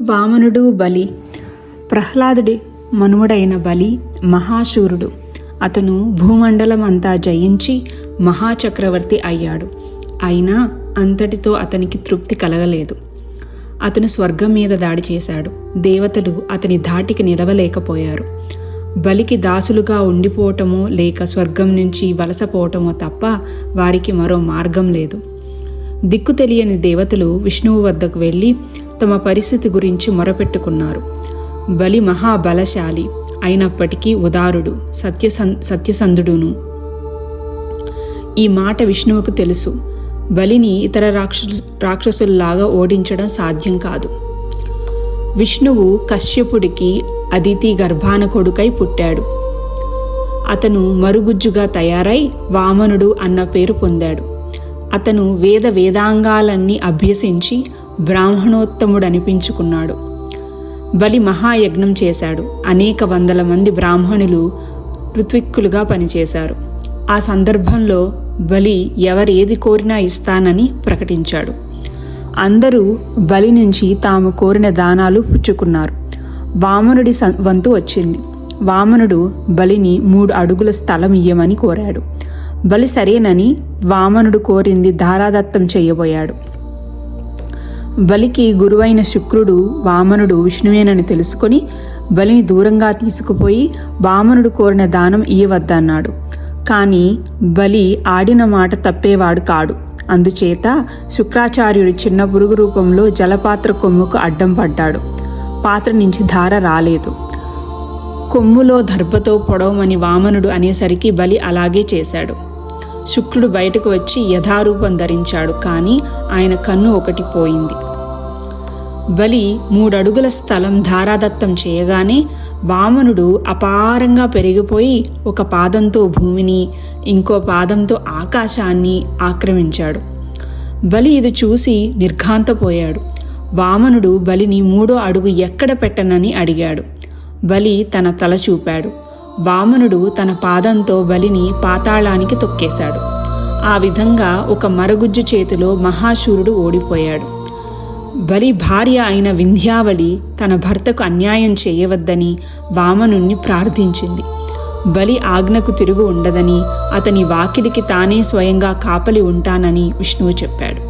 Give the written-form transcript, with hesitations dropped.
వామనుడు బలి. ప్రహ్లాదుడి మనుమడైన బలి మహాశూరుడు. అతను భూమండలం అంతా జయించి మహాచక్రవర్తి అయ్యాడు. అయినా అంతటితో అతనికి తృప్తి కలగలేదు. అతను స్వర్గం మీద దాడి చేశాడు. దేవతలు అతని ధాటికి నిలవలేకపోయారు. బలికి దాసులుగా ఉండిపోవటమో లేక స్వర్గం నుంచి వలసపోవటమో తప్ప వారికి మరో మార్గం లేదు. దిక్కు తెలియని దేవతలు విష్ణువు వద్దకు వెళ్ళి తమ పరిస్థితి గురించి మొరపెట్టుకున్నారు. బలి మహాబలశాలి అయినప్పటికీ ఉదారుడు, సత్యసంధుడును. ఈ మాట విష్ణువుకు తెలుసు. బలిని ఇతర రాక్షసుల్లాగా ఓడించడం సాధ్యం కాదు. విష్ణువు కశ్యపుడికి అదితి గర్భాన కొడుకై పుట్టాడు. అతను మరుగుజ్జుగా తయారై వామనుడు అన్న పేరు పొందాడు. అతను వేదాంగాలన్నీ అభ్యసించి బ్రాహ్మణోత్తముడనిపించుకున్నాడు. బలి మహాయజ్ఞం చేశాడు. అనేక వందల మంది బ్రాహ్మణులు ఋత్విక్కులుగా పనిచేశారు. ఆ సందర్భంలో బలి ఎవరేది కోరినా ఇస్తానని ప్రకటించాడు. అందరూ బలి నుంచి తాము కోరిన దానాలు పుచ్చుకున్నారు. వామనుడి వంతు వచ్చింది. వామనుడు బలిని 3 అడుగుల స్థలం ఇయ్యమని కోరాడు. బలి సరేనని వామనుడు కోరింది ధారాదత్తం చేయబోయాడు. బలికి గురువైన శుక్రుడు వామనుడు విష్ణువేనని తెలుసుకొని బలిని దూరంగా తీసుకుపోయి వామనుడు కోరిన దానం ఇయ్యవద్దన్నాడు. కానీ బలి ఆడిన మాట తప్పేవాడు కాడు. అందుచేత శుక్రాచార్యుడు చిన్న పురుగు రూపంలో జలపాత్ర కొమ్ముకు అడ్డం పడ్డాడు. పాత్ర నుంచి ధార రాలేదు. కొమ్ములో దర్భతో పొడవమని వామనుడు అనేసరికి బలి అలాగే చేశాడు. శుక్రుడు బయటకు వచ్చి యథారూపం ధరించాడు. కానీ ఆయన కన్ను ఒకటి పోయింది. బలి 3 అడుగుల స్థలం ధారాదత్తం చేయగానే వామనుడు అపారంగా పెరిగిపోయి ఒక పాదంతో భూమిని, ఇంకో పాదంతో ఆకాశాన్ని ఆక్రమించాడు. బలి ఇది చూసి నిర్ఘాంతపోయాడు. వామనుడు బలిని 3వ అడుగు ఎక్కడ పెట్టనని అడిగాడు. బలి తన తల చూపాడు. వామనుడు తన పాదంతో బలిని పాతాళానికి తొక్కేశాడు. ఆ విధంగా ఒక మరగుజ్జు చేతిలో మహాశూరుడు ఓడిపోయాడు. బలి భార్య అయిన వింధ్యావళి తన భర్తకు అన్యాయం చేయవద్దని వామనుణ్ణి ప్రార్థించింది. బలి ఆజ్ఞకు తిరుగు ఉండదని, అతని వాకిలికి తానే స్వయంగా కాపలి ఉంటానని విష్ణువు చెప్పాడు.